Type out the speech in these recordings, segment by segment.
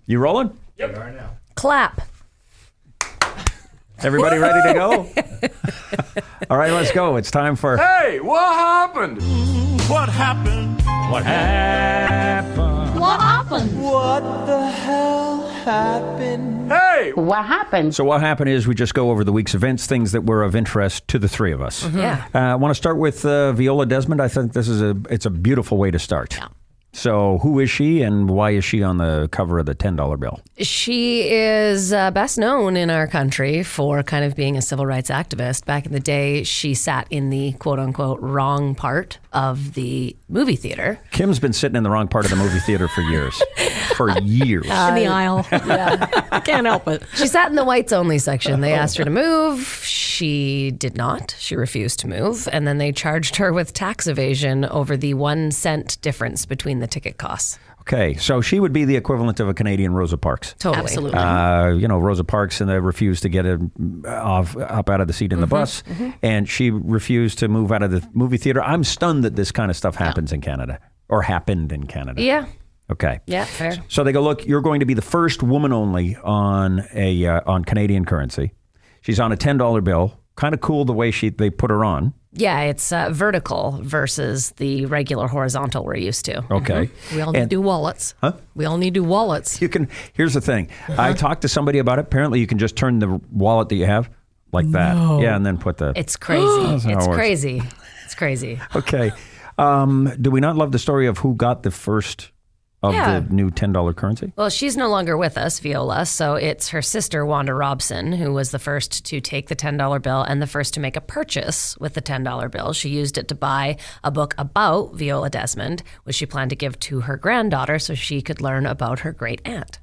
You rolling? Yep. We are now. Clap. Everybody ready to go? All right, let's go. It's time for... Hey, what happened? What happened? What happened? What happened? What the hell happened? Hey! What happened? So what happened is we just go over the week's events, things that were of interest to the three of us. Yeah. I want to start with Viola Desmond. I think it's a beautiful way to start. Yeah. So who is she and why is she on the cover of the $10 bill? She is best known in our country for kind of being a civil rights activist. Back in the day, she sat in the quote-unquote wrong part of the movie theater. Kim's been sitting in the wrong part of the movie theater for years. In the aisle. Yeah. I can't help it. She sat in the whites only section. They asked her to move. She did not. She refused to move. And then they charged her with tax evasion over the 1 cent difference between the ticket costs. Okay, so she would be the equivalent of a Canadian Rosa Parks. Totally. Absolutely. Rosa Parks and they refused to get up out of the seat in the bus, and she refused to move out of the movie theater. I'm stunned that this kind of stuff happens in Canada, or happened in Canada. Yeah. Okay. Yeah, fair. So they go, look, you're going to be the first woman only on on Canadian currency. She's on a $10 bill. Kind of cool the way they put her on. Yeah, it's vertical versus the regular horizontal we're used to. Okay. We all need to do wallets. Huh? We all need to do wallets. You can. Here's the thing. I talked to somebody about it. Apparently, you can just turn the wallet that you have like that. Yeah, and then put the. It's crazy. how it It's works. crazy. It's crazy. Okay. Do we not love the story of who got the first of Yeah. the new $10 currency? Well, she's no longer with us, Viola, so it's her sister, Wanda Robson, who was the first to take the $10 bill and the first to make a purchase with the $10 bill. She used it to buy a book about Viola Desmond, which she planned to give to her granddaughter so she could learn about her great aunt.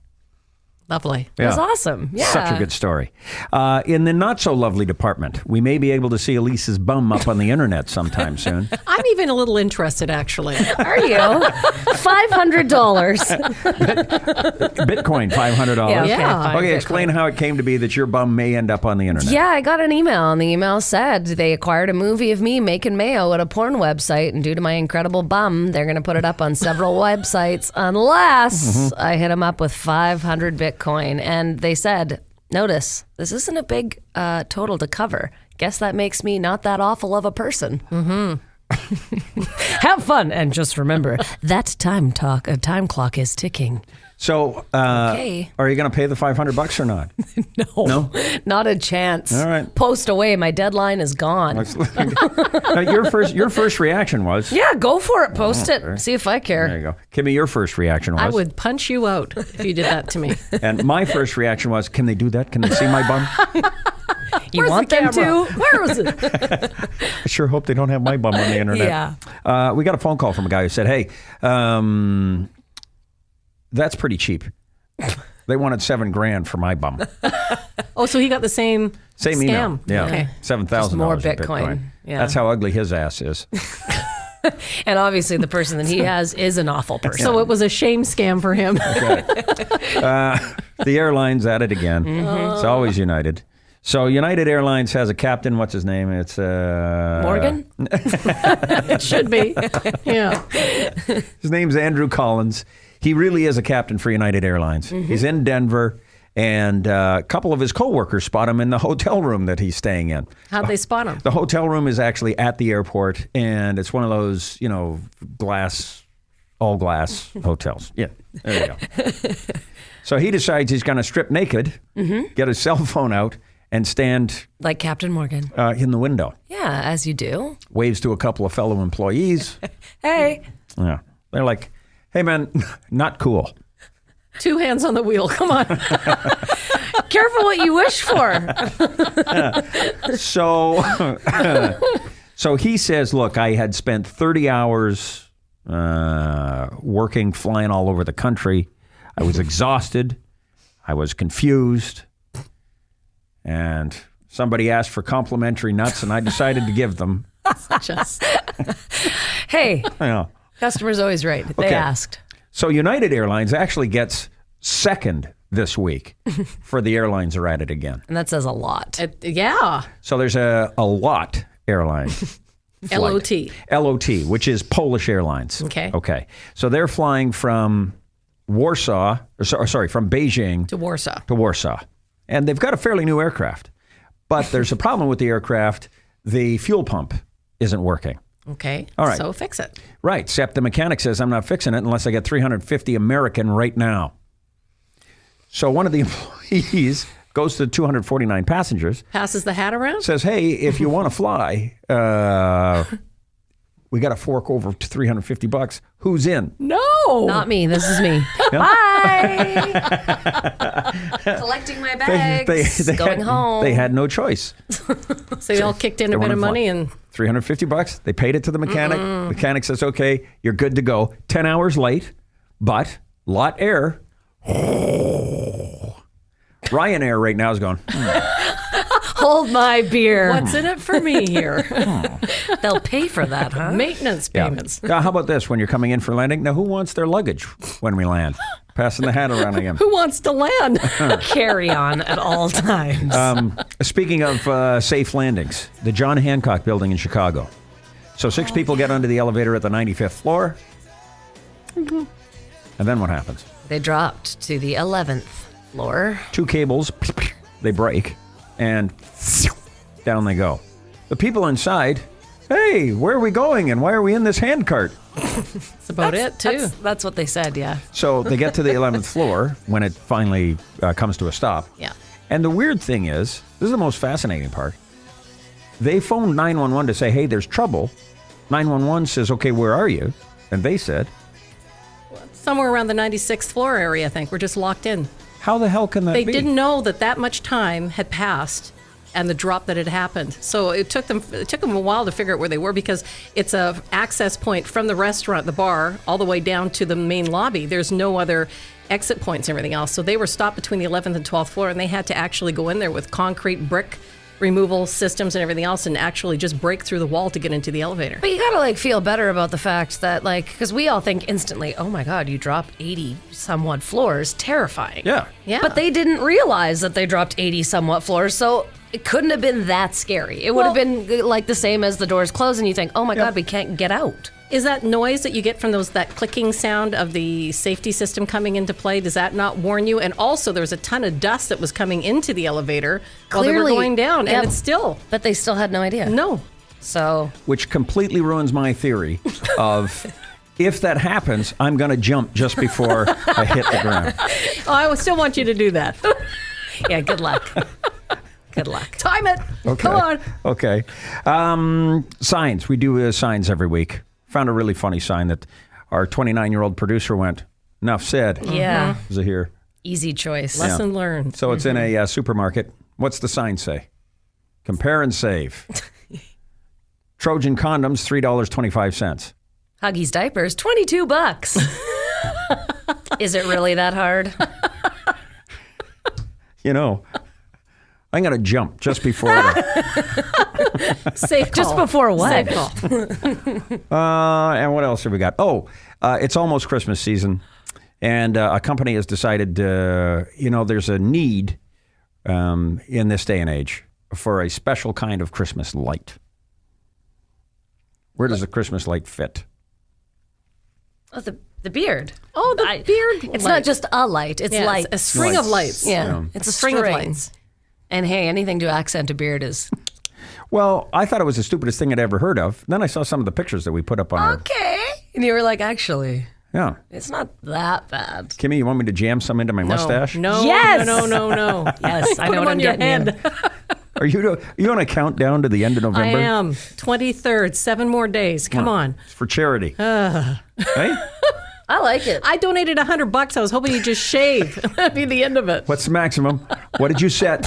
Lovely. It was awesome. Yeah. Such a good story. In the not so lovely department, we may be able to see Elise's bum up on the internet sometime soon. I'm even a little interested, actually. Are you? $500. Bitcoin, $500. Yeah, okay, Yeah. fine, Okay, Bitcoin. explain how it came to be that your bum may end up on the internet. Yeah, I got an email, and the email said they acquired a movie of me making mayo at a porn website, and due to my incredible bum, they're going to put it up on several websites unless I hit them up with 500 Bitcoin. And they said, notice, this isn't a big total to cover. Guess that makes me not that awful of a person. Have fun, and just remember, that time clock is ticking. So, Okay. are you going to pay the $500 or not? No? Not a chance. All right. Post away. My deadline is gone. Now, your first reaction was... Yeah, go for it. Post it. See if I care. There you go. Kimmy, your first reaction was... I would punch you out if you did that to me. And my first reaction was, can they do that? Can they see my bum? You Where's want the them camera? to? Where is it? I sure hope they don't have my bum on the internet. Yeah. We got a phone call from a guy who said, hey, that's pretty cheap. They wanted $7,000 for my bum. Oh, so he got the same Same scam. email. Yeah. Okay. $7,000 Just more in Bitcoin. Yeah. That's how ugly his ass is. And obviously, the person that he has is an awful person. So it was a shame scam for him. The airline's at it again. It's always United. So United Airlines has a captain. What's his name? It's Morgan? It should be. Yeah. His name's Andrew Collins. He really is a captain for United Airlines. He's in Denver, and a couple of his coworkers spot him in the hotel room that he's staying in. How'd they spot him? The hotel room is actually at the airport, and it's one of those, all glass hotels. Yeah, there you go. So he decides he's going to strip naked, get his cell phone out, and stand Like Captain Morgan. in the window. Yeah, as you do. Waves to a couple of fellow employees. Hey. Yeah, they're like, hey, man, not cool. 2 hands on the wheel. Come on. Careful what you wish for. So he says, look, I had spent 30 hours working, flying all over the country. I was exhausted. I was confused. And somebody asked for complimentary nuts, and I decided to give them. Just. Hey, Yeah. customer's always right. They Okay. asked. So United Airlines actually gets second this week for the airlines are at it again. And that says a lot. Yeah. So there's a lot airline. flight. LOT. LOT, which is Polish Airlines. Okay. Okay. So they're flying from Warsaw, from Beijing To Warsaw. to Warsaw. And they've got a fairly new aircraft. But there's a problem with the aircraft. The fuel pump isn't working. Okay. All right. So fix it. Right, except the mechanic says, I'm not fixing it unless I get 350 American right now. So one of the employees goes to 249 passengers, Passes the hat around? says, hey, if you want to fly, we got to fork over to $350. Who's in? No. Not me. This is me. Bye. Collecting my bags. Going home. They had no choice. So they all kicked in a bit of money and $350. They paid it to the mechanic. Mechanic says, okay, you're good to go. 10 hours late, but lot air. Ryanair right now is going, Hold my beer. what's in it for me here? They'll pay for that, huh? Maintenance payments. Now, how about this when you're coming in for landing? Now, who wants their luggage when we land? Passing the hat around again. Who wants to land? Carry on at all times. Speaking of safe landings, the John Hancock building in Chicago. So 6 people get onto the elevator at the 95th floor. And then what happens? They dropped to the 11th floor. 2 cables, they break, and down they go. The people inside, hey, where are we going and why are we in this handcart? That's about it, too. That's what they said, yeah. So they get to the 11th floor when it finally comes to a stop. Yeah. And the weird thing is, this is the most fascinating part. They phoned 911 to say, hey, there's trouble. 911 says, okay, where are you? And they said, Somewhere around the 96th floor area, I think. We're just locked in. how the hell can that They be? didn't know that much time had passed and the drop that had happened. So it took them a while to figure out where they were because it's a access point from the restaurant, the bar, all the way down to the main lobby. There's no other exit points and everything else. So they were stopped between the 11th and 12th floor, and they had to actually go in there with concrete brick removal systems and everything else and actually just break through the wall to get into the elevator. But you gotta feel better about the fact that because we all think instantly, oh my God, you dropped 80 somewhat floors, terrifying. Yeah. Yeah. But they didn't realize that they dropped 80 somewhat floors, so it couldn't have been that scary. It would have been like the same as the doors close and you think, oh my God, we can't get out. Is that noise that you get from that clicking sound of the safety system coming into play, does that not warn you? And also, there was a ton of dust that was coming into the elevator while they were Clearly, going down, yeah. and it's still But they still had no idea. no. So Which completely ruins my theory of if that happens, I'm going to jump just before I hit the ground. Oh, I still want you to do that. yeah, good luck. Good luck. Time it. Okay. Come on. Okay. Signs. We do signs every week. Found a really funny sign that our 29-year-old producer went, enough said. Yeah. Is it here? Easy choice. Lesson learned. So it's in a supermarket. What's the sign say? Compare and save. Trojan condoms, $3.25. Huggies diapers, $22. Is it really that hard? You know, I'm going to jump just before Safe call. Just before what? Safe call. and what else have we got? Oh, it's almost Christmas season. And a company has decided, there's a need in this day and age for a special kind of Christmas light. Where does the Christmas light fit? Oh, the beard. Oh, the beard. It's light. not just a light. It's Yeah, light. a string of lights. Yeah. It's a string string of lights. And hey, anything to accent a beard is Well, I thought it was the stupidest thing I'd ever heard of. Then I saw some of the pictures that we put up on our... okay. And you were like, actually, Yeah. it's not that bad. Kimmy, you want me to jam some into my mustache? No. Yes! No. Yes, I Put know them what on I'm your getting you. head. Are you on a countdown to the end of I November? am. 23rd. 7 more days. Come on. It's for charity. Hey? I like it. I donated $100. I was hoping you'd just shave. That'd be the end of it. What's the maximum? What did you set?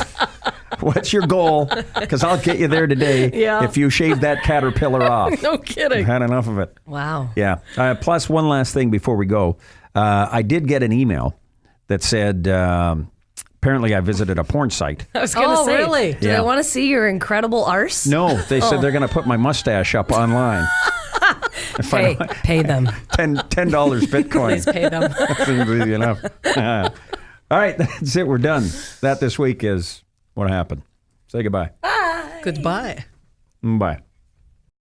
What's your goal? Because I'll get you there today Yeah. if you shave that caterpillar off. No I've kidding. had enough of it. Wow. Yeah. Plus, one last thing before we go. I did get an email that said, apparently I visited a porn site. I was going to Oh, say, really? do Yeah. they want to see your incredible arse? No, they said they're going to put my mustache up online. If I- Pay them. $10 Bitcoin. Please pay them. Seems easy enough. All right, that's it. We're done. That this week is what happened. Say goodbye. Goodbye. Bye.